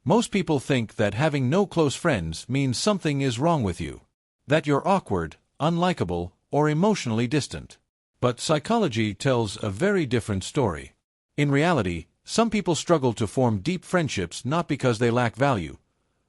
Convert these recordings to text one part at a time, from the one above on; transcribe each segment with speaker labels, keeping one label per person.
Speaker 1: Most people think that having no close friends means something is wrong with you, that you're awkward, unlikable, or emotionally distant. But psychology tells a very different story. In reality, some people struggle to form deep friendships not because they lack value,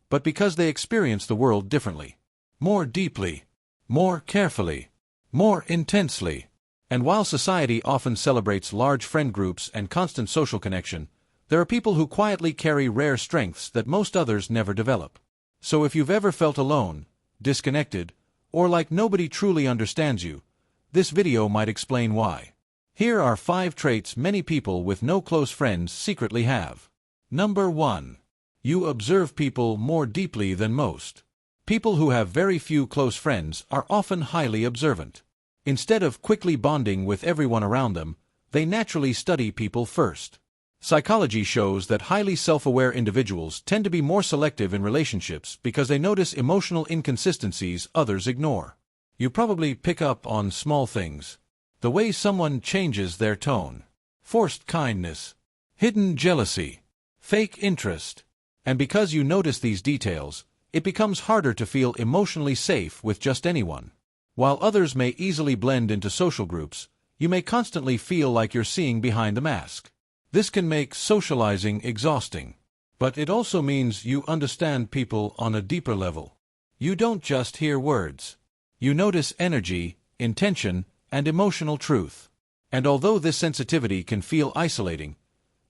Speaker 1: but because they experience the world differently. More deeply, more carefully, more intensely. And while society often celebrates large friend groups and constant social connection, there are people who quietly carry rare strengths that most others never develop. So if you've ever felt alone, disconnected, or like nobody truly understands you, this video might explain why. Here are 5 traits many people with no close friends secretly have. Number 1. You observe people more deeply than most. People who have very few close friends are often highly observant. Instead of quickly bonding with everyone around them, they naturally study people first. Psychology shows that highly self-aware individuals tend to be more selective in relationships because they notice emotional inconsistencies others ignore. You probably pick up on small things. The way someone changes their tone, forced kindness, hidden jealousy, fake interest. And because you notice these details, it becomes harder to feel emotionally safe with just anyone. While others may easily blend into social groups, you may constantly feel like you're seeing behind the mask. This can make socializing exhausting. But it also means you understand people on a deeper level. You don't just hear words. You notice energy, intention, and emotional truth. And although this sensitivity can feel isolating,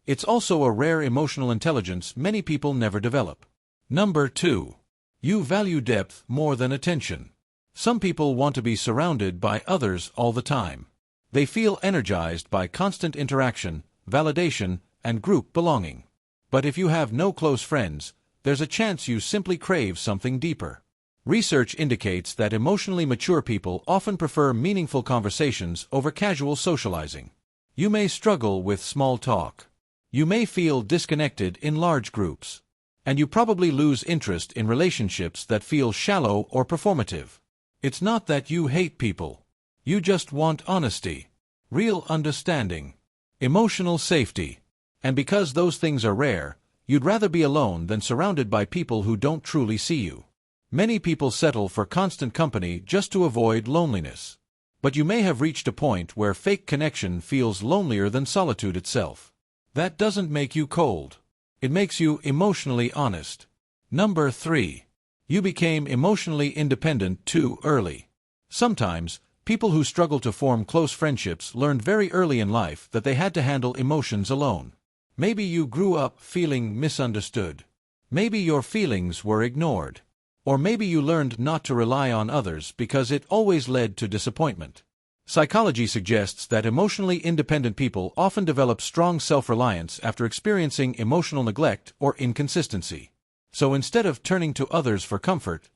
Speaker 1: it's also a rare emotional intelligence many people never develop. Number 2. You value depth more than attention. Some people want to be surrounded by others all the time. They feel energized by constant interaction, validation, and group belonging. But if you have no close friends, there's a chance you simply crave something deeper. Research indicates that emotionally mature people often prefer meaningful conversations over casual socializing. You may struggle with small talk. You may feel disconnected in large groups. And you probably lose interest in relationships that feel shallow or performative. It's not that you hate people. You just want honesty, real understanding, emotional safety. And because those things are rare, you'd rather be alone than surrounded by people who don't truly see you. Many people settle for constant company just to avoid loneliness. But you may have reached a point where fake connection feels lonelier than solitude itself. That doesn't make you cold. It makes you emotionally honest. Number 3. You became emotionally independent too early. Sometimes, people who struggle to form close friendships learned very early in life that they had to handle emotions alone. Maybe you grew up feeling misunderstood. Maybe your feelings were ignored. Or maybe you learned not to rely on others because it always led to disappointment. Psychology suggests that emotionally independent people often develop strong self-reliance after experiencing emotional neglect or inconsistency. So instead of turning to others for comfort,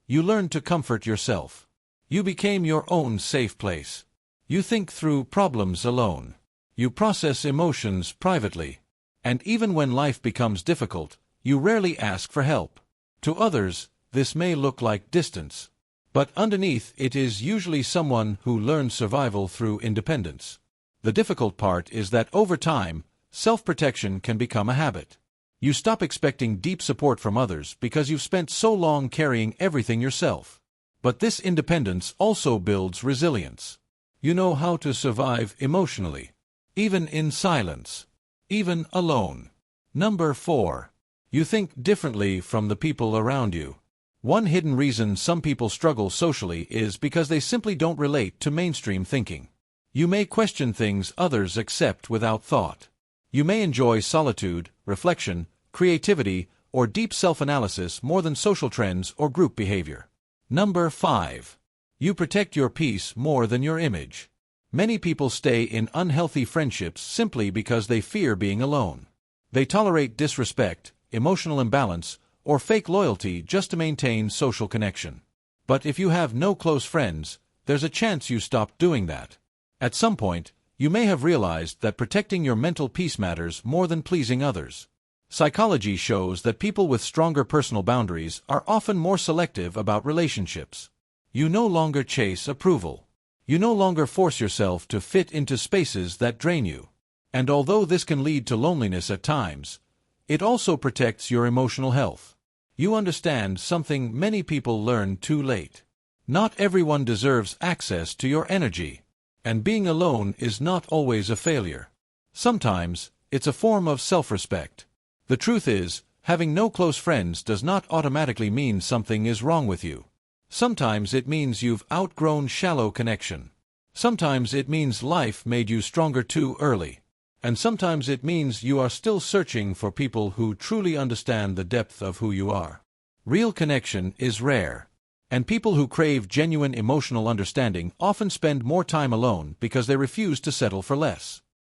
Speaker 1: you learned to comfort yourself. You became your own safe place. You think through problems alone. You process emotions privately. And even when life becomes difficult, you rarely ask for help. To others, this may look like distance. But underneath it is usually someone who learned survival through independence. The difficult part is that over time, self-protection can become a habit. You stop expecting deep support from others because you've spent so long carrying everything yourself. But this independence also builds resilience. You know how to survive emotionally, even in silence, even alone. Number 4. You think differently from the people around you. One hidden reason some people struggle socially is because they simply don't relate to mainstream thinking. You may question things others accept without thought. You may enjoy solitude, reflection, creativity, or deep self-analysis more than social trends or group behavior. Number 5. You protect your peace more than your image. Many people stay in unhealthy friendships simply because they fear being alone. They tolerate disrespect, emotional imbalance, or fake loyalty just to maintain social connection. But if you have no close friends, there's a chance you stop doing that. At some point, you may have realized that protecting your mental peace matters more than pleasing others. Psychology shows that people with stronger personal boundaries are often more selective about relationships. You no longer chase approval. You no longer force yourself to fit into spaces that drain you. And although this can lead to loneliness at times, It also protects your emotional health. You understand something many people learn too late. Not everyone deserves access to your energy. And being alone is not always a failure. Sometimes, it's a form of self-respect. The truth is, having no close friends does not automatically mean something is wrong with you. Sometimes it means you've outgrown shallow connection. Sometimes it means life made you stronger too early. And sometimes it means you are still searching for people who truly understand the depth of who you are. Real connection is rare. And people who crave genuine emotional understanding often spend more time alone because they refuse to settle for less.